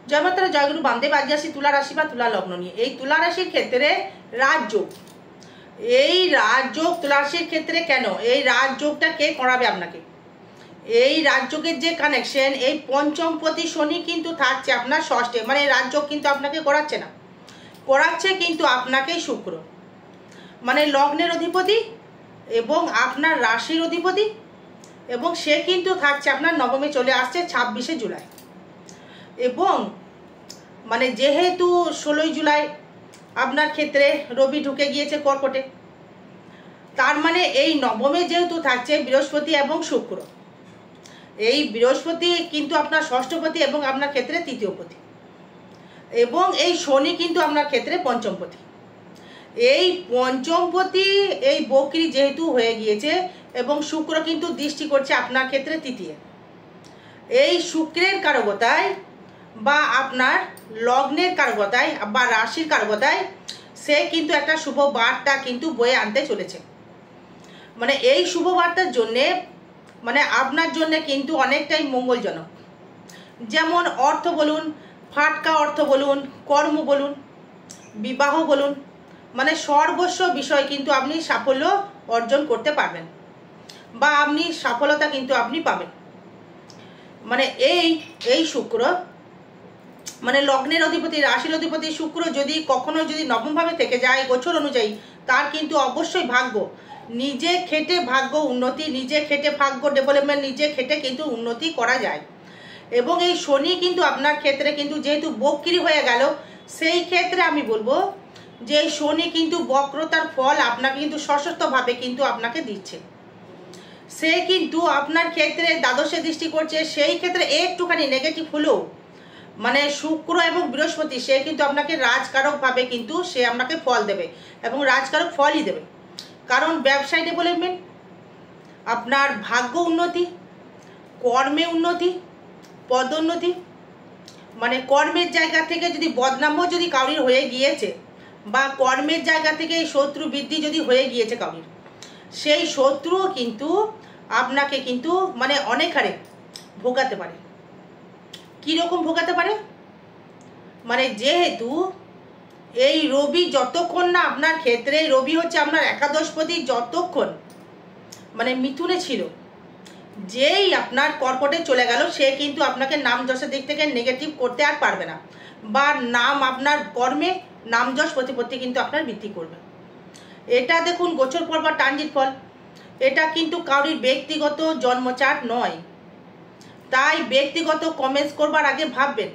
জয় মাতারা, জয়গুরু বামদেব। আজ আসি তুলা রাশি বা তুলা লগ্ন নিয়ে। এই তুলা রাশির ক্ষেত্রে রাজযোগ, এই রাজযোগ তুলা রাশির ক্ষেত্রে কেন, এই রাজযোগটা কে করাবে আপনাকে? এই রাজযোগের যে কানেকশন, এই পঞ্চমপতি শনি কিন্তু থাকছে আপনার ষষ্ঠে, মানে রাজযোগ কিন্তু আপনাকে করাচ্ছে না, করাচ্ছে কিন্তু আপনাকেই শুক্র, মানে লগ্নের অধিপতি এবং আপনার রাশির অধিপতি, এবং সে কিন্তু থাকছে আপনার নবমে, চলে আসছে 26শে জুলাই। এবং মানে যেহেতু 16ই জুলাই আপনার ক্ষেত্রে রবি ঢুকে গিয়েছে কর্কটে, তার মানে এই নবমে যেহেতু থাকছে বৃহস্পতি এবং শুক্র, এই বৃহস্পতি কিন্তু আপনার ষষ্ঠপতি এবং আপনার ক্ষেত্রে তৃতীয়পতি, এবং এই শনি কিন্তু আপনার ক্ষেত্রে পঞ্চমপতি। এই পঞ্চমপতি এই বকরি যেহেতু হয়ে গিয়েছে, এবং শুক্র কিন্তু দৃষ্টি করছে আপনার ক্ষেত্রে তৃতীয়, এই শুক্রের কারকতায় বা আপনার লগ্নের কারকতায় বা রাশির কারকতায় সে কিন্তু একটা শুভ বার্তা কিন্তু বয়ে আনতে চলেছে। মানে এই শুভ বার্তার জন্যে মানে আপনার জন্য কিন্তু অনেকটাই মঙ্গলজনক। যেমন অর্থ বলুন, ফাটকা অর্থ বলুন, কর্ম বলুন, বিবাহ বলুন, মানে সর্বস্ব বিষয় কিন্তু আপনি সাফল্য অর্জন করতে পারবেন বা আপনি সফলতা কিন্তু আপনি পাবেন। মানে এই শুক্র মানে লগ্নের অধিপতি রাশির অধিপতি শুক্র যদি কখনো যদি নবমভাবে থেকে যায় গোচর অনুযায়ী, তার কিন্তু অবশ্যই ভাগ্য, নিজে খেটে ভাগ্য উন্নতি, নিজে খেটে ভাগ্য ডেভেলপমেন্ট, নিজে খেটে কিন্তু উন্নতি করা যায়। এবং এই শনি কিন্তু আপনার ক্ষেত্রে কিন্তু যেহেতু বক্রি হয়ে গেল, সেই ক্ষেত্রে আমি বলবো যে এই শনি কিন্তু বক্রতার ফল আপনাকে কিন্তু সশস্ত্রভাবে কিন্তু আপনাকে দিচ্ছে। সে কিন্তু আপনার ক্ষেত্রে দ্বাদশে দৃষ্টি করছে, সেই ক্ষেত্রে একটুখানি নেগেটিভ হলেও মানে শুক্র এবং বৃহস্পতি সে কিন্তু আপনাকে রাজকারকভাবে কিন্তু সে আপনাকে ফল দেবে, এবং রাজকারক ফলই দেবে। কারণ ব্যবসায় ডেভেলপমেন্ট, আপনার ভাগ্য উন্নতি, কর্মে উন্নতি, পদোন্নতি, মানে কর্মের জায়গা থেকে যদি বদনামও যদি কাউরির হয়ে গিয়েছে, বা কর্মের জায়গা থেকে শত্রু বৃদ্ধি যদি হয়ে গিয়েছে কাউরির, সেই শত্রুও কিন্তু আপনাকে কিন্তু মানে অনেক হারে ভোগাতে পারে। কীরকম ভোগাতে পারে? মানে যেহেতু এই রবি যতক্ষণ না আপনার ক্ষেত্রে, রবি হচ্ছে আপনার একাদশপতি, যতক্ষণ মানে মিথুনে ছিল, যেই আপনার কর্কটে চলে গেল, সে কিন্তু আপনাকে নাম যশের দিক থেকে নেগেটিভ করতে আর পারবে না, বা নাম আপনার কর্মে নাম যশ প্রতিপত্তি কিন্তু আপনার বৃদ্ধি করবে। এটা দেখুন গোচর ফল বা ট্রানজিট ফল, এটা কিন্তু কারোর ব্যক্তিগত জন্মচার্ট নয়, তাই ব্যক্তিগত কমেন্টস করবার আগে ভাববেন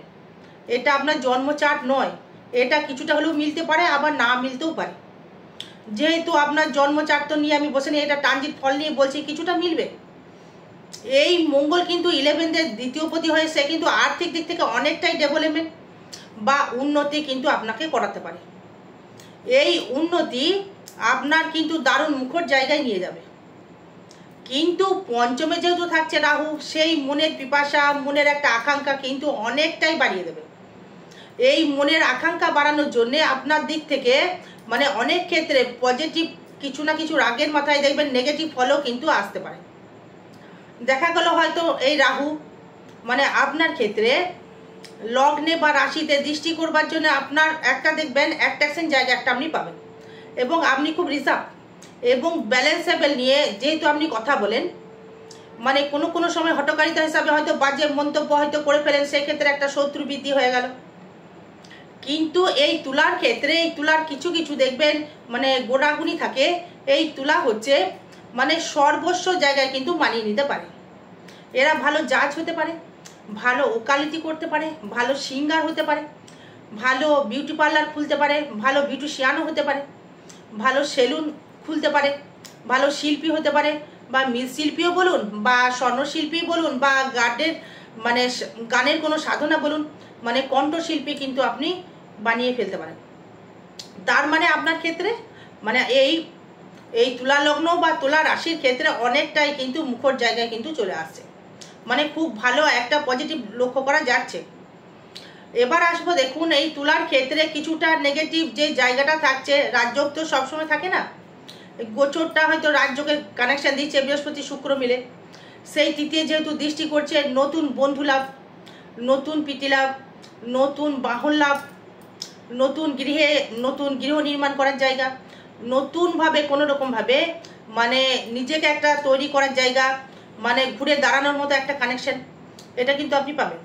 এটা আপনার জন্মচার্ট নয়। এটা কিছুটা হলেও মিলতে পারে, আবার না মিলতেও পারে। যেহেতু আপনার জন্মচার্ট তো নিয়ে আমি বসে নিয়ে এটা ট্রানজিট ফল নিয়ে বলছি, কিছুটা মিলবে। এই মঙ্গল কিন্তু 11দের দ্বিতীয়পতি হয়ে সে কিন্তু আর্থিক দিক থেকে অনেকটাই ডেভেলপমেন্ট বা উন্নতি কিন্তু আপনাকে করাতে পারে। এই উন্নতি আপনার কিন্তু দারুণ মুখর জায়গায় নিয়ে যাবে। কিন্তু পঞ্চমে যেহেতু থাকছে রাহু, সেই মনের পিপাসা, মনের একটা আকাঙ্ক্ষা কিন্তু অনেকটাই বাড়িয়ে দেবে। এই মনের আকাঙ্ক্ষা বাড়ানোর জন্যে আপনার দিক থেকে মানে অনেক ক্ষেত্রে পজিটিভ কিছু না কিছু রাগের মাথায় দেখবেন নেগেটিভ ফলও কিন্তু আসতে পারে। দেখা গেল হয়তো এই রাহু মানে আপনার ক্ষেত্রে লগ্নে বা রাশিতে দৃষ্টি করবার জন্য আপনার একটা দেখবেন অ্যাট্রাকশন জায়গা একটা আপনি পাবেন, এবং আপনি খুব রিজার্ভ এবং ব্যালেন্সেবল নিয়ে যেহেতু আপনি কথা বলেন, মানে কোনো সময় হটকারিতা হিসাবে হয়তো বাজে মন্তব্য হয়তো করে ফেলেন, সেক্ষেত্রে একটা শত্রু বৃদ্ধি হয়ে গেল। কিন্তু এই তুলার ক্ষেত্রে, এই তুলার কিছু কিছু দেখবেন মানে গোড়াগুনি থাকে। এই তুলা হচ্ছে মানে সর্বস্ব জায়গায় কিন্তু মানিয়ে নিতে পারে। এরা ভালো জাজ হতে পারে, ভালো ওকালতি করতে পারে, ভালো সিঙ্গার হতে পারে, ভালো বিউটি পার্লার খুলতে পারে, ভালো বিউটিশিয়ানও হতে পারে, ভালো সেলুন খুলতে পারে, ভালো শিল্পী হতে পারে, বা মৃৎশিল্পীও বলুন, বা স্বর্ণশিল্পী বলুন, বা মানে গানের কোনো সাধনা বলুন, মানে কণ্ঠশিল্পী কিন্তু আপনি বানিয়ে ফেলতে পারেন। তার মানে আপনার ক্ষেত্রে মানে এই তুলা লগ্ন বা তুলা রাশির ক্ষেত্রে অনেকটাই কিন্তু মুখর জায়গায় কিন্তু চলে আসছে, মানে খুব ভালো একটা পজিটিভ লক্ষ্য করা যাচ্ছে। এবার আসবো দেখুন এই তুলার ক্ষেত্রে কিছুটা নেগেটিভ যে জায়গাটা থাকছে, রাজযোগ তো সবসময় থাকে না, গোচরটা হয়তো রাজযোগের কানেকশন দিচ্ছে বৃহস্পতি শুক্র মিলে, সেই তৃতীয় যেহেতু দৃষ্টি করছে, নতুন বন্ধু লাভ, নতুন প্রীতি লাভ, নতুন বাহন লাভ, নতুন গৃহ নির্মাণ করার জায়গা, নতুনভাবে কোনো রকমভাবে মানে নিজেকে একটা তৈরি করার জায়গা, মানে ঘুরে দাঁড়ানোর মতো একটা কানেকশন, এটা কিন্তু আপনি পাবেন।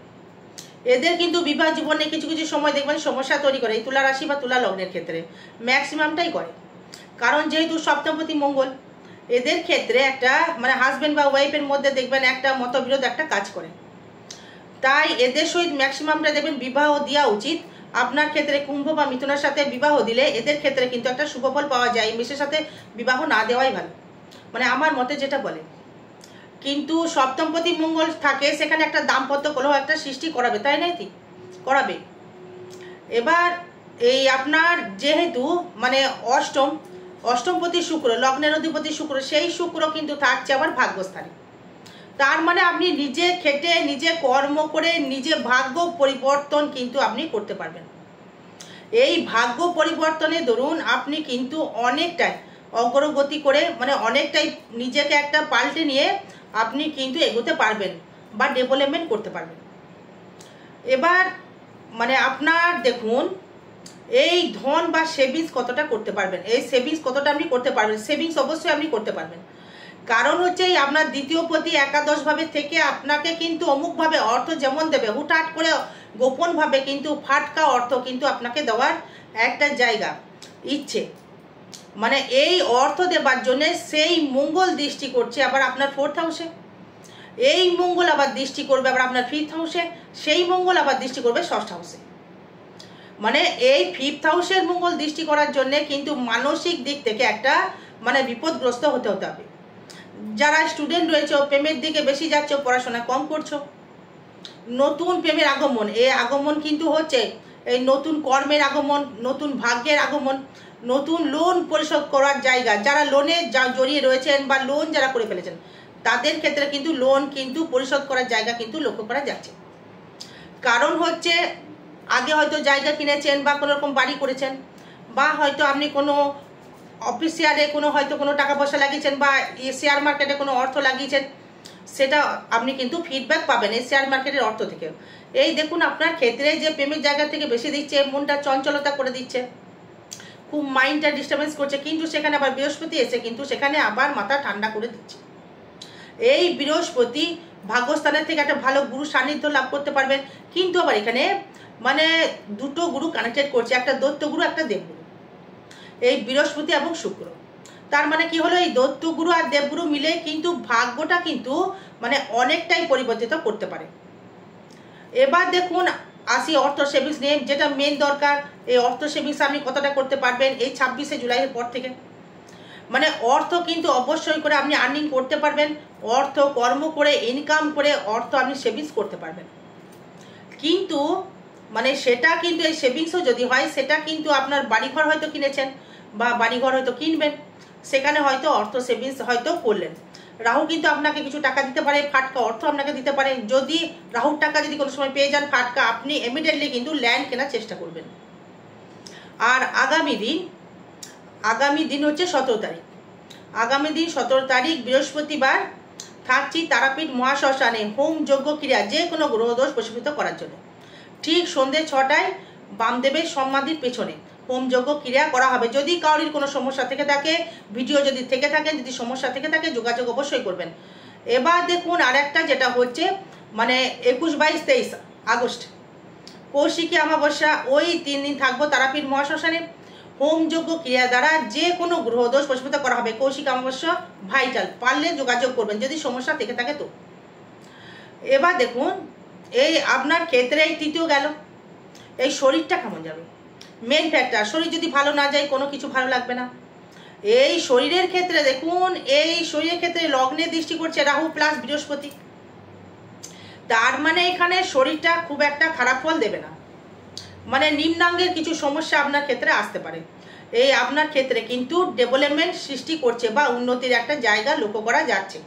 এদের কিন্তু বিবাহ জীবনে কিছু কিছু সময় দেখবেন সমস্যা তৈরি করে, এই তুলা রাশি বা তুলা লগ্নের ক্ষেত্রে ম্যাক্সিমামটাই করে। কারণ যেহেতু সপ্তমপতি মঙ্গল, এদের ক্ষেত্রে একটা মানে হাজব্যান্ড বা ওয়াইফের মধ্যে দেখবেন একটা মতবিরোধ একটা কাজ করে। তাই এদের সহিত ম্যাক্সিমামটা দেখবেন বিবাহ দেওয়া উচিত। আপনার ক্ষেত্রে কুম্ভ বা মিথুনের সাথে বিবাহ দিলে এদের ক্ষেত্রে কিন্তু একটা শুভফল পাওয়া যায়, মেষের সাথে বিবাহ না দেওয়াই ভালো, মানে আমার মতে যেটা বলে। কিন্তু সপ্তমপতি মঙ্গল থাকে, সেখানে একটা দাম্পত্য কলহ একটা সৃষ্টি করাবে, তাই নাই কি করাবে। এবার এই আপনার যেহেতু মানে অষ্টমপতি শুক্র, লগ্নের অধিপতি শুক্র, সেই শুক্র কিন্তু থাকছে আবার ভাগ্যস্থানে। তার মানে আপনি নিজে খেটে নিজে কর্ম করে নিজে ভাগ্য পরিবর্তন কিন্তু আপনি করতে পারবেন। এই ভাগ্য পরিবর্তনে ধরুন আপনি কিন্তু অনেকটাই অগ্রগতি করে মানে অনেকটাই নিজেকে একটা পাল্টে নিয়ে আপনি কিন্তু এগোতে পারবেন বা ডেভেলপমেন্ট করতে পারবেন। এবার মানে আপনার দেখুন এই ধন বা সেভিংস কতটা করতে পারবেন, এই সেভিংস কতটা আপনি করতে পারবেন। সেভিংস অবশ্যই আপনি করতে পারবেন, কারণ হচ্ছে আপনার দ্বিতীয় পতি একাদশভাবে থেকে আপনাকে কিন্তু অমুকভাবে অর্থ যেমন দেবে, হুটহাট করে গোপনভাবে কিন্তু ফাটকা অর্থ কিন্তু আপনাকে দেওয়ার একটা জায়গা ইচ্ছে, মানে এই অর্থ দেবার জন্য সেই মঙ্গল দৃষ্টি করছে আবার আপনার 4th হাউসে, এই মঙ্গল আবার দৃষ্টি করবে আবার আপনার 5th হাউসে, সেই মঙ্গল আবার দৃষ্টি করবে 6th হাউসে। মানে এই 5th হাউসের মঙ্গল দৃষ্টি করার জন্য কিন্তু মানসিক দিক থেকে একটা মানে বিপদগ্রস্ত হতে হবে। যারা স্টুডেন্ট রয়েছে প্রেমের দিকে বেশি যাচ্ছে, পড়াশোনা কম করছো, নতুন প্রেমের আগমন, এই আগমন কিন্তু হচ্ছে এই নতুন কর্মের আগমন, নতুন ভাগ্যের আগমন, নতুন লোন পরিশোধ করার জায়গা। যারা লোনে জড়িয়ে রয়েছেন বা লোন যারা করে ফেলেছেন তাদের ক্ষেত্রে কিন্তু লোন কিন্তু পরিশোধ করার জায়গা কিন্তু লক্ষ্য করা যাচ্ছে। কারণ হচ্ছে আগে হয়তো জায়গা কিনেছেন বা কোনো রকম বাড়ি করেছেন, বা হয়তো আপনি কোনো অফিসিয়ালে কোনো হয়তো কোনো টাকা পয়সা লাগিয়েছেন বা শেয়ার মার্কেটে কোনো অর্থ লাগিয়েছেন, সেটা আপনি কিন্তু ফিডব্যাক পাবেন এই শেয়ার মার্কেটের অর্থ থেকে। এই দেখুন আপনার ক্ষেত্রে যে প্রেমের জায়গা থেকে বেশি দিচ্ছে, মনটা চঞ্চলতা করে দিচ্ছে, খুব মাইন্ডটা ডিস্টার্বেন্স করছে, কিন্তু সেখানে আবার বৃহস্পতি এসে কিন্তু সেখানে আবার মাথা ঠান্ডা করে দিচ্ছে। এই বৃহস্পতি ভাগ্যস্থানের থেকে একটা ভালো গুরু সান্নিধ্য লাভ করতে পারবেন, কিন্তু আবার এখানে মানে দুটো গুরু কানেক্টেড করছে, একটা দৈত্য গুরু একটা দেবগুরু, এই বৃহস্পতি এবং শুক্র। তার মানে কি হলো, এই দৈত্যগুরু আর দেবগুরু মিলে কিন্তু ভাগ্যটা কিন্তু মানে অনেকটাই পরিবর্তিত করতে পারে। এবার দেখুন আসি অর্থ সেভিংস নিয়ে, যেটা মেন দরকার, এই অর্থ সেভিংস আপনি কতটা করতে পারবেন এই 26শে জুলাইয়ের পর থেকে। মানে অর্থ কিন্তু অবশ্যই করে আপনি আর্নিং করতে পারবেন, অর্থ কর্ম করে ইনকাম করে অর্থ আপনি সেভিংস করতে পারবেন। কিন্তু মানে সেটা কিন্তু এই সেভিংসও যদি হয়, সেটা কিন্তু আপনার বাড়িঘর হয়তো কিনেছেন বা বাড়িঘর হয়তো কিনবেন, সেখানে হয়তো অর্থ সেভিংস হয়তো করলেন। রাহু কিন্তু আপনাকে কিছু টাকা দিতে পারে, ফাটকা অর্থ আপনাকে দিতে পারে। যদি রাহুর টাকা যদি কোনো সময় পেয়ে যান ফাটকা, আপনি ইমিডিয়েটলি কিন্তু ল্যান্ড কেনার চেষ্টা করবেন। আর আগামী দিন হচ্ছে 17 তারিখ, আগামী দিন 17 তারিখ বৃহস্পতিবার থাকছি তারাপীঠ মহাশ্মশানে হোম যজ্ঞ ক্রিয়া যে কোনো গ্রহদোষ প্রশমিত করার জন্য। ঠিক সন্ধ্যে 6টায় বামদেবের সমাধির পেছনে হোম যজ্ঞ ক্রিয়া করা হবে। যদি কারোর কোনো সমস্যা থেকে থাকে, ভিডিও যদি থেকে থাকে, যদি সমস্যা থেকে থাকে যোগাযোগ অবশ্যই করবেন। এবার দেখুন আরেকটা যেটা হচ্ছে মানে 21, 22, 23 আগস্ট কৌশিকী অমাবস্যা, ওই 3 দিন থাকবো তারাপীঠ মহাশ্মশানে। হোম যজ্ঞ ক্রিয়া দ্বারা যে কোনো গ্রহদোষ প্রশমিত করা হবে। কৌশিকী অমাবস্যা ভাইটাল, পারলে যোগাযোগ করবেন যদি সমস্যা থেকে থাকে তো। এবার দেখুন এই আপনার ক্ষেত্রে এই 3য় গেল, এই শরীরটা কেমন যাবে মেন ফ্যাক্টর। শরীর যদি ভালো না যায় কোনো কিছু ভালো লাগবে না। এই শরীরের ক্ষেত্রে দেখুন, এই শরীরের ক্ষেত্রে লগ্নে দৃষ্টি করছে রাহু প্লাস বৃহস্পতি, তার মানে এখানে শরীরটা খুব একটা খারাপ ফল দেবে না, মানে নিম্নাঙ্গের কিছু সমস্যা আপনার ক্ষেত্রে আসতে পারে। এই আপনার ক্ষেত্রে কিন্তু ডেভেলপমেন্ট সৃষ্টি করছে বা উন্নতির একটা জায়গা লক্ষ্য করা যাচ্ছে।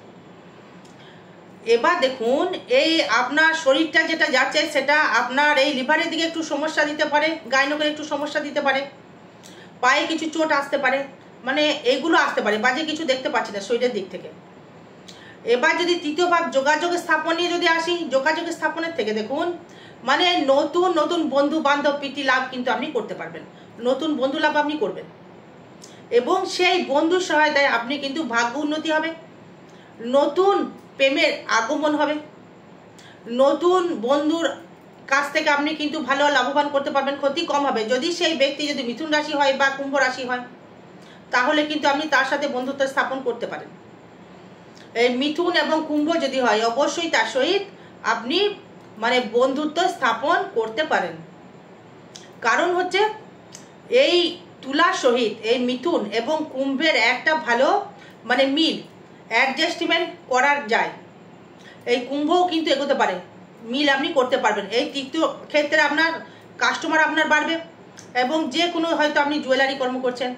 এবার দেখুন এই আপনার শরীরটা যেটা যাচ্ছে সেটা আপনার এই লিভারের দিকে একটু সমস্যা দিতে পারে, গাইনোকের একটু সমস্যা দিতে পারে, পায়ে কিছু চোট আসতে পারে, মানে এইগুলো আসতে পারে, বাজে কিছু দেখতে পাচ্ছি না শরীরের দিক থেকে। এবার যদি 3য় ভাব যোগাযোগ স্থাপন নিয়ে যদি আসি, যোগাযোগ স্থাপনের থেকে দেখুন মানে নতুন নতুন বন্ধু বান্ধব প্রীতি লাভ কিন্তু আপনি করতে পারবেন, নতুন বন্ধু লাভ আপনি করবেন, এবং সেই বন্ধুর সহায়তায় আপনি কিন্তু ভাগ্য উন্নতি হবে, নতুন প্রেমের আগমন হবে, নতুন বন্ধুর কাছ থেকে আপনি কিন্তু ভালো লাভবান করতে পারবেন, ক্ষতি কম হবে। যদি সেই ব্যক্তি যদি মিথুন রাশি হয় বা কুম্ভ রাশি হয়, তাহলে কিন্তু আপনি তার সাথে বন্ধুত্ব স্থাপন করতে পারেন। এই মিথুন এবং কুম্ভ যদি হয়, অবশ্যই তার সহিত আপনি মানে বন্ধুত্ব স্থাপন করতে পারেন। কারণ হচ্ছে এই তুলার সহিত এই মিথুন এবং কুম্ভের একটা ভালো মানে মিল অ্যাডজাস্টমেন্ট করা যায়। এই কুম্ভও কিন্তু এগোতে পারে, মিল আপনি করতে পারবেন। এই তৃতীয় ক্ষেত্রে আপনার কাস্টমার আপনার বাড়বে, এবং যে কোনো হয়তো আপনি জুয়েলারি কর্ম করছেন,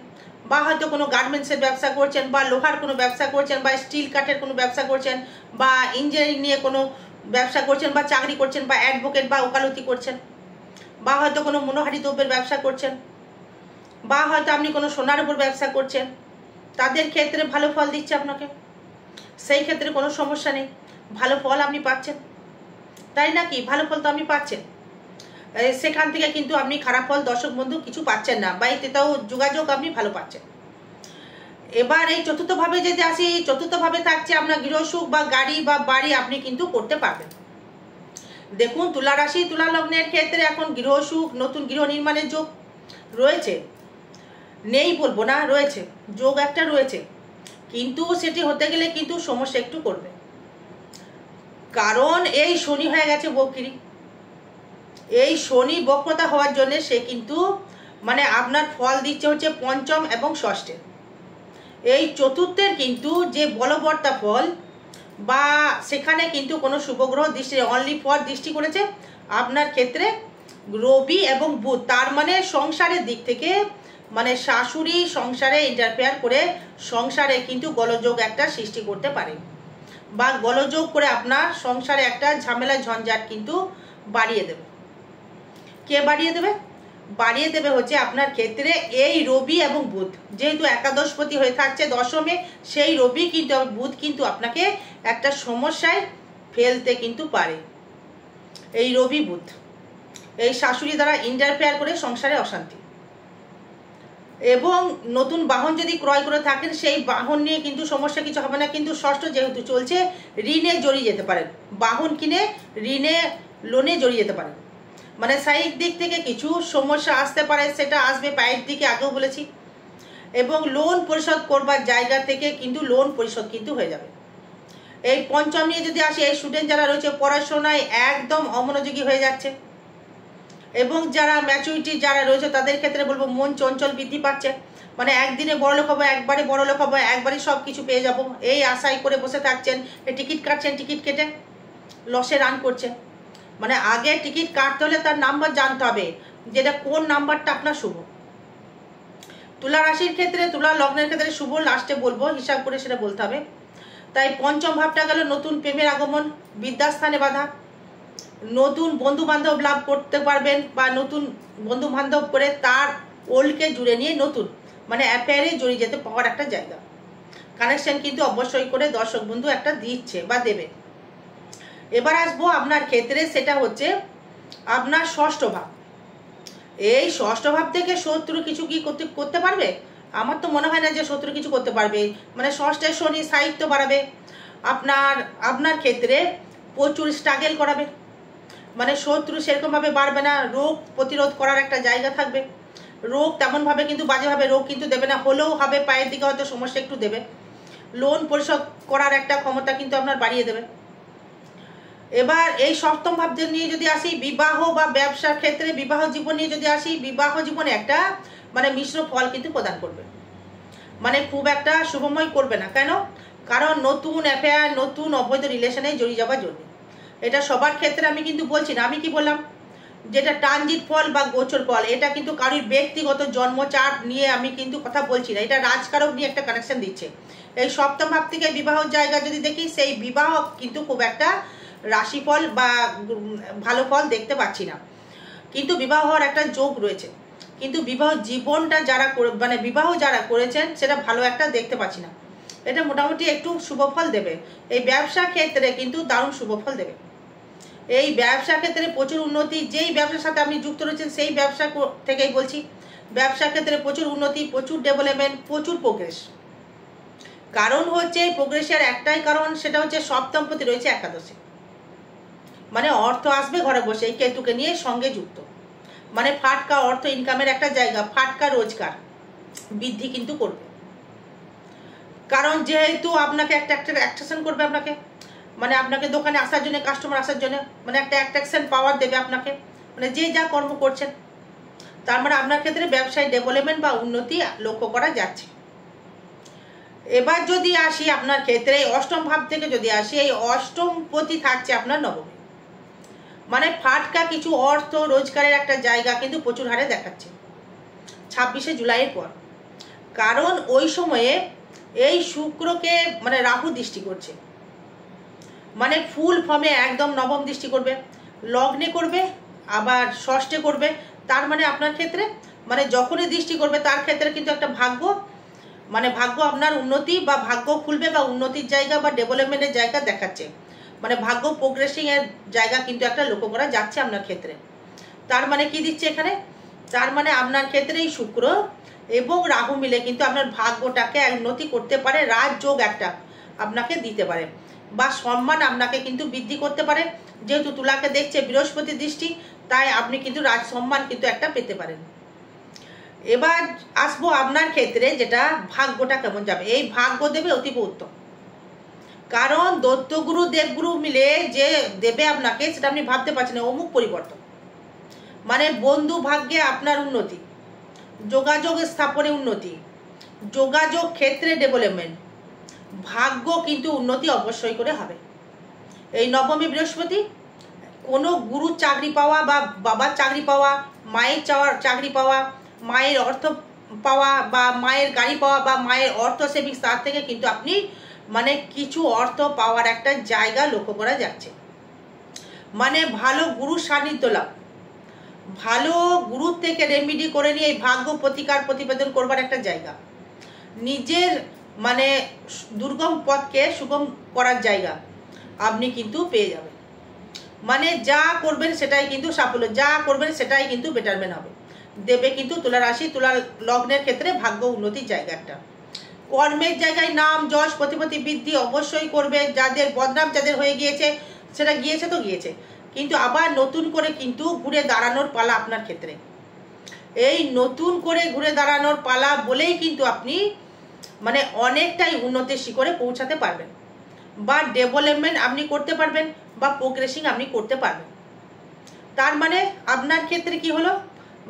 বা হয়তো কোনো গার্মেন্টসের ব্যবসা করছেন, বা লোহার কোনো ব্যবসা করছেন, বা স্টিল কাঠের কোনো ব্যবসা করছেন, বা ইঞ্জিনিয়ারিং নিয়ে কোনো ব্যবসা করছেন, বা চাকরি করছেন, বা অ্যাডভোকেট বা ওকালতি করছেন, বা হয়তো কোনো মনোহারি দ্রব্যের ব্যবসা করছেন, বা হয়তো আপনি কোনো সোনার উপর ব্যবসা করছেন, তাদের ক্ষেত্রে ভালো ফল দিচ্ছে আপনাকে, সেই ক্ষেত্রে কোনো সমস্যা নেই, ভালো ফল আপনি পাচ্ছেন, তাই নাকি? ভালো ফল তো আপনি পাচ্ছেন, সেখান থেকে কিন্তু আপনি খারাপ ফল দর্শক বন্ধু কিছু পাচ্ছেন না, বা এতেও যোগাযোগ আপনি ভালো পাচ্ছেন। এবার এই চতুর্থভাবে যদি আসি, চতুর্থভাবে থাকছে আপনার গৃহসুখ বা গাড়ি বা বাড়ি আপনি কিন্তু করতে পারবেন। দেখুন, তুলা রাশি তুলা লগ্নের ক্ষেত্রে এখন গৃহসুখ, নতুন গৃহ নির্মাণের যোগ রয়েছে, নেই বলবো না, রয়েছে, যোগ একটা রয়েছে, কিন্তু সেটি হতে গেলে কিন্তু সমস্যা একটু করবে। কারণ এই শনি হয়ে গেছে বক্রী, এই শনি বক্রতা হওয়ার জন্য সে কিন্তু মানে আপনার ফল দিচ্ছে হচ্ছে পঞ্চম এবং ষষ্ঠে। এই চতুর্থের কিন্তু যে বলবর্তা ফল বা সেখানে কিন্তু কোনো শুভগ্রহ দৃষ্টি, অনলি ফর দৃষ্টি করেছে আপনার ক্ষেত্রে রবি এবং বুধ। তার মানে সংসারের দিক থেকে মানে শাশুড়ি সংসারে ইন্টারফেয়ার করে সংসারে কিন্তু গোলযোগ একটা সৃষ্টি করতে পারে, বা গোলযোগ করে আপনার সংসারে একটা ঝামেলা ঝঞ্ঝাট কিন্তু বাড়িয়ে দেবে। কে বাড়িয়ে দেবে? বাড়িয়ে দেবে হচ্ছে আপনার ক্ষেত্রে এই রবি এবং বুধ, যেহেতু একাদশপতি হয়ে থাকছে দশমে, সেই রবি কিন্তু বুধ কিন্তু আপনাকে একটা সমস্যায় ফেলতে কিন্তু পারে। এই রবি বুধ এই শাশুড়ি দ্বারা ইন্টারফেয়ার করে সংসারে অশান্তি, এবং নতুন বাহন যদি ক্রয় করে থাকেন সেই বাহন নিয়ে কিন্তু সমস্যা কিছু হবে না, কিন্তু ষষ্ঠ যেহেতু চলছে ঋণে জড়িয়ে যেতে পারেন, বাহন কিনে ঋণে লোনে জড়িয়ে যেতে পারেন, মানে শারীরিক দিক থেকে কিছু সমস্যা আসতে পারে, সেটা আসবে পায়ের দিকে, আগেও বলেছি, এবং লোন পরিশোধ করবার জায়গা থেকে কিন্তু লোন পরিশোধ কিন্তু হয়ে যাবে। এই পঞ্চম নিয়ে যদি আসি, এই স্টুডেন্ট যারা রয়েছে পড়াশোনায় একদম অমনোযোগী হয়ে যাচ্ছে, এবং যারা ম্যাচুরিটি যারা রয়েছে তাদের ক্ষেত্রে বলবো মন চঞ্চল বৃদ্ধি পাচ্ছে, মানে একদিনে বড়লোক হবো, একবারে বড়লোক হবো, একবারে সব কিছু পেয়ে যাব, এই আশাই করে বসে থাকছেন। টিকিট কাটছেন, টিকিট কেটে লসে রান করছে, মানে আগে টিকিট কাটতে হলে তার নাম্বার জানতে হবে, যেটা কোন নাম্বারটা আপনার শুভ। তুলা রাশির ক্ষেত্রে, তুলা লগ্নের ক্ষেত্রে শুভ লাস্টে বলবো, হিসাব করে সেটা বলতে হবে। তাই পঞ্চম ভাবটা গেল নতুন প্রেমের আগমন, বিদ্যাস্থানে বাধা, নতুন বন্ধু বান্ধব লাভ করতে পারবেন, বা নতুন বন্ধু বান্ধব করে তার ওল্ডকে জুড়ে নিয়ে নতুন মানে অ্যাফেয়ারে জড়িয়ে যেতে পাওয়ার একটা জায়গা, কানেকশন কিন্তু অবশ্যই করে দর্শক বন্ধু একটা দিচ্ছে বা দেবে। এবার আসবো আপনার ক্ষেত্রে, সেটা হচ্ছে আপনার ষষ্ঠ ভাব। এই ষষ্ঠ ভাব থেকে শত্রু কিছু কি করতে পারবে? আমার তো মনে হয় না যে শত্রু কিছু করতে পারবে। মানে ষষ্ঠের শনি সাহিত্য বাড়াবে, আপনার ক্ষেত্রে প্রচুর স্ট্রাগল করাবে, মানে শত্রু সেরকমভাবে বাড়বে না, রোগ প্রতিরোধ করার একটা জায়গা থাকবে, রোগ তেমনভাবে কিন্তু বাজেভাবে রোগ কিন্তু দেবে না, হলেও হবে পায়ের দিকে হয়তো সমস্যা একটু দেবে, লোন পরিশোধ করার একটা ক্ষমতা কিন্তু আপনার বাড়িয়ে দেবে। এবার এই সপ্তম ভাব নিয়ে যদি আসি, বিবাহ বা ব্যবসার ক্ষেত্রে বিবাহ জীবন নিয়ে যদি আসি, বিবাহ জীবনে একটা মানে মিশ্র ফল কিন্তু প্রদান করবে, মানে খুব একটা শুভময় করবে না। কেন? কারণ নতুন অ্যাফেয়ার, নতুন অবৈধ রিলেশনে জড়িয়ে যাওয়ার জন্য। এটা সবার ক্ষেত্রে আমি কিন্তু বলছি না, আমি কি বললাম, যেটা ট্রানজিট ফল বা গোচর ফল, এটা কিন্তু কারোর ব্যক্তিগত জন্মচার্ট নিয়ে আমি কিন্তু কথা বলছি না, এটা রাজকারক নিয়ে একটা কানেকশন দিচ্ছে। এই সপ্তম ভাব থেকে বিবাহের জায়গা যদি দেখি, সেই বিবাহ কিন্তু খুব একটা রাশিফল বা ভালো ফল দেখতে পাচ্ছি না, কিন্তু বিবাহ হওয়ার একটা যোগ রয়েছে, কিন্তু বিবাহ জীবনটা যারা মানে বিবাহ যারা করেছেন সেটা ভালো একটা দেখতে পাচ্ছি না। এটা মোটামুটি একটু শুভফল দেবে, এই ব্যবসা ক্ষেত্রে কিন্তু দারুণ শুভফল দেবে। এই ব্যবসা ক্ষেত্রে প্রচুর উন্নতি, যেই ব্যবসার সাথে আপনি যুক্ত রয়েছেন সেই ব্যবসা থেকেই বলছি, ব্যবসা ক্ষেত্রে প্রচুর উন্নতি, প্রচুর ডেভেলপমেন্ট, প্রচুর প্রোগ্রেস। কারণ হচ্ছে এই প্রোগ্রেসের একটাই কারণ, সেটা হচ্ছে সপ্তমপতি রয়েছে একাদশে, মানে অর্থ আসবে ঘরে বসে, এই কেতুকে নিয়ে সঙ্গে যুক্ত, মানে ফাটকা অর্থ ইনকামের একটা জায়গা, ফাটকা রোজগার বৃদ্ধি কিন্তু করবে। কারণ যেহেতু আপনাকে একটা অ্যাট্রাকশন করবে, আপনাকে মানে আপনাকে দোকানে আসার জন্য, কাস্টমার আসার জন্য মানে একটা অ্যাট্রাকশন পাওয়ার দেবে আপনাকে, মানে যে যা কর্ম করছেন, তার মানে আপনার ক্ষেত্রে ব্যবসায় ডেভেলপমেন্ট বা উন্নতি লক্ষ্য করা যাচ্ছে। এবার যদি আসি আপনার ক্ষেত্রে অষ্টম ভাব থেকে যদি আসি, এই অষ্টম পতি থাকছে আপনার নবমে, মানে ফাটকা কিছু অর্থ রোজগারের একটা জায়গা কিন্তু প্রচুর হারে দেখাচ্ছে 26শে জুলাইয়ের পর। কারণ ওই সময়ে এই শুক্রকে মানে রাহু দৃষ্টি করছে, মানে ফুল ফর্মে একদম নবম দৃষ্টি করবে, লগ্নে করবে, আবার ষষ্ঠে করবে। তার মানে আপনার ক্ষেত্রে মানে যখনই দৃষ্টি করবে তার ক্ষেত্রে কিন্তু একটা ভাগ্য, মানে ভাগ্য আপনার উন্নতি বা ভাগ্য খুলবে বা উন্নতির জায়গা বা ডেভেলপমেন্টের জায়গা দেখাচ্ছে, মানে ভাগ্য প্রোগ্রেসিং এর জায়গা কিন্তু একটা লক্ষ্য করা যাচ্ছে আপনার ক্ষেত্রে। তার মানে কি দিচ্ছে এখানে, তার মানে আপনার ক্ষেত্রে এই শুক্র এবং রাহু মিলে কিন্তু আপনার ভাগ্যটাকে উন্নতি করতে পারে, রাজযোগ একটা আপনাকে দিতে পারে, বা সম্মান আপনাকে কিন্তু বৃদ্ধি করতে পারে। যেহেতু তুলাকে দেখছে বৃহস্পতি দৃষ্টি, তাই আপনি কিন্তু রাজ সম্মান কিন্তু একটা পেতে পারেন। এবার আসবো আপনার ক্ষেত্রে যেটা ভাগ্যটা কেমন যাবে। এই ভাগ্য দেবে অতীব উত্তম, কারণ দত্তগুরু দেবগুরু মিলে যে দেবে আপনাকে, সেটা আপনি ভাবতে পারছেন না। অমুক পরিবর্তন, মানে বন্ধু ভাগ্যে আপনার উন্নতি, যোগাযোগ স্থাপনে উন্নতি, যোগাযোগ ক্ষেত্রে ডেভেলপমেন্ট, ভাগ্য কিন্তু উন্নতি অবশ্যই করে হবে। এই নবমী বৃহস্পতি, কোনো গুরুর চাকরি পাওয়া বা বাবার চাকরি পাওয়া, মায়ের চাকরি পাওয়া, মায়ের অর্থ পাওয়া বা মায়ের গাড়ি পাওয়া বা মায়ের অর্থ সেভিংস, তার থেকে কিন্তু আপনি মানে কিছু অর্থ পাওয়ার একটা জায়গা লক্ষ্য করা যাচ্ছে। মানে ভালো গুরু সান্নিধ্য লাভ, ভালো গুরুর থেকে রেমিডি করে নিয়ে এই ভাগ্য প্রতিকার প্রতিবেদন করবার একটা জায়গা, নিজের মানে দুর্গম পথকে সুগম করার জায়গা আপনি কিন্তু পেয়ে যাবেন। মানে যা করবেন সেটাই কিন্তু সাফল্য, যা করবেন সেটাই কিন্তু বেটারমেন্ট হবে, দেবে কিন্তু তুলা রাশি তুলা লগ্নের ক্ষেত্রে ভাগ্য উন্নতির জায়গা একটা। কর্মের জায়গায় নাম যশ প্রতিপত্তি বৃদ্ধি অবশ্যই করবে। যাদের বদনাম যাদের হয়ে গিয়েছে, সেটা গিয়েছে তো গিয়েছে, কিন্তু আবার নতুন করে কিন্তু ঘুরে দাঁড়ানোর পালা আপনার ক্ষেত্রে। এই নতুন করে ঘুরে দাঁড়ানোর পালা বলেই কিন্তু আপনি মানে অনেকটাই উন্নতির শিখরে পৌঁছাতে পারবেন, বা ডেভেলপমেন্ট আপনি করতে পারবেন, বা প্রোগ্রেসিং আপনি করতে পারবেন। তার মানে আপনার ক্ষেত্রে কি হলো,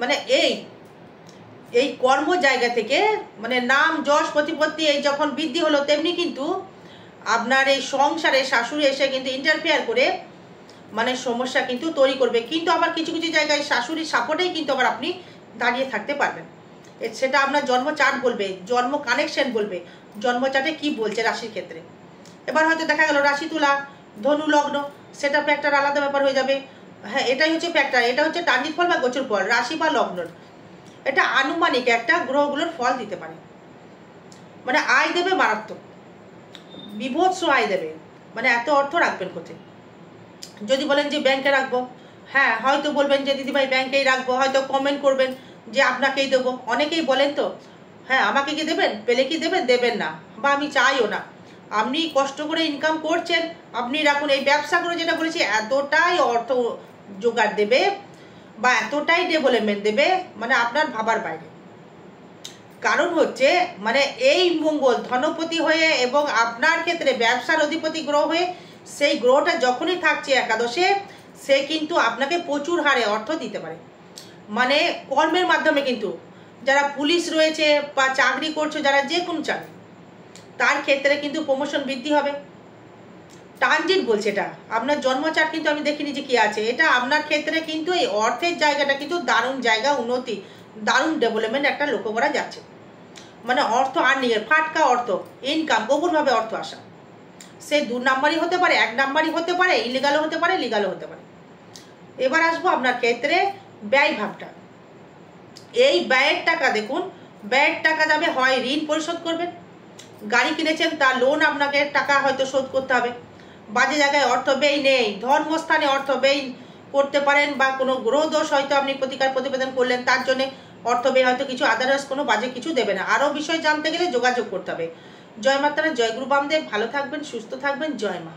মানে এই কর্ম জায়গা থেকে মানে নাম যশ প্রতিপত্তি এই যখন বৃদ্ধি হলো, তেমনি কিন্তু আপনার এই সংসারে শাশুড়ি এসে কিন্তু ইন্টারফেয়ার করে মানে সমস্যা কিন্তু তৈরি করবে। কিন্তু আবার কিছু কিছু জায়গায় শাশুড়ির সাপোর্টেই কিন্তু আবার আপনি দাঁড়িয়ে থাকতে পারবেন। সেটা আপনার জন্ম চার্ট বলবে, জন্ম কানেকশন বলবে, জন্ম চার্টে কি বলছে রাশির ক্ষেত্রে। এবার হয়তো দেখা গেল রাশি তুলা ধনু লগ্ন, সেটা ফ্যাক্টর আলাদা ব্যাপার হয়ে যাবে। হ্যাঁ, এটাই হচ্ছে ফ্যাক্টর, এটা হচ্ছে ট্রানজিট ফল বা গোচর ফল, রাশি বা লগ্নর এটা আনুমানিক একটা গ্রহগুলোর ফল দিতে পারে। মানে আয় দেবে মারাত্মক, বিভৎস আয় দেবে, মানে এত অর্থ রাখবেন কোথায়। যদি বলেন যে ব্যাংকে রাখবো, হ্যাঁ হয়তো বলবেন যে দিদিভাই ব্যাংকেই রাখবো, হয়তো কমেন্ট করবেন যে আপনাকেই দেবো, অনেকেই বলেন তো, হ্যাঁ আমাকে কি দেবেন, পেলে কি দেবেন, দেবেন না, বা আমি চাইও না। আপনি কষ্ট করে ইনকাম করছেন, আপনি রাখুন। এই ব্যবসা করে যেটা বলেছি, এতটাই অর্থ জোগাড় দেবে বা এতটাই ডেভেলপমেন্ট দেবে, মানে আপনার ভাবার বাইরে। কারণ হচ্ছে মানে এই মঙ্গল ধনপতি হয়ে এবং আপনার ক্ষেত্রে ব্যবসার অধিপতি গ্রহ হয়ে, সেই গ্রহটা যখনই থাকছে একাদশে, সে কিন্তু আপনাকে প্রচুর হারে অর্থ দিতে পারে। মানে কর্মের মাধ্যমে কিন্তু যারা পুলিশ রয়েছে বা চাকরি করছে, যারা যে কোনো চাকরি, তার ক্ষেত্রে কিন্তু প্রমোশন বৃদ্ধি হবে। ট্রানজিট বলছে এটা, আপনার জন্মচার্ট কিন্তু আমি দেখিনি যে কি আছে, এটা আপনার ক্ষেত্রে কিন্তু এই অর্থের জায়গাটা কিন্তু দারুণ জায়গা, উন্নতি, দারুণ ডেভেলপমেন্ট একটা লক্ষ্য করা যাচ্ছে। মানে অর্থ আর্নিংয়ের ফাটকা অর্থ, ইনকাম, গোপনভাবে অর্থ আসা, সে 2 নাম্বারই হতে পারে, 1 নাম্বারই হতে পারে, ইলিগালও হতে পারে, লিগালও হতে পারে। এবার আসবো আপনার ক্ষেত্রে ব্যয় ভাবটা। এই ব্যয়ের টাকা দেখুন, ব্যয়ের টাকা যাবে হয় ঋণ পরিশোধ করবেন, গাড়ি কিনেছেন তার লোন আপনাকে টাকা হয়তো শোধ করতে হবে, বাজে জায়গায় অর্থ ব্যয় নেই। ধর্মস্থানে অর্থ ব্যয় করতে পারেন, বা কোনো গ্রহ দোষ হয়তো আপনি প্রতিকার প্রতিবেদন করলেন, তার জন্য অর্থ ব্যয় হয়তো কিছু, আদারওয়াইজ কোনো বাজে কিছু দেবে না। আরও বিষয় জানতে গেলে যোগাযোগ করতে হবে। জয় মাতারা, জয় গুরু বামদেব। ভালো থাকবেন, সুস্থ থাকবেন। জয় মা।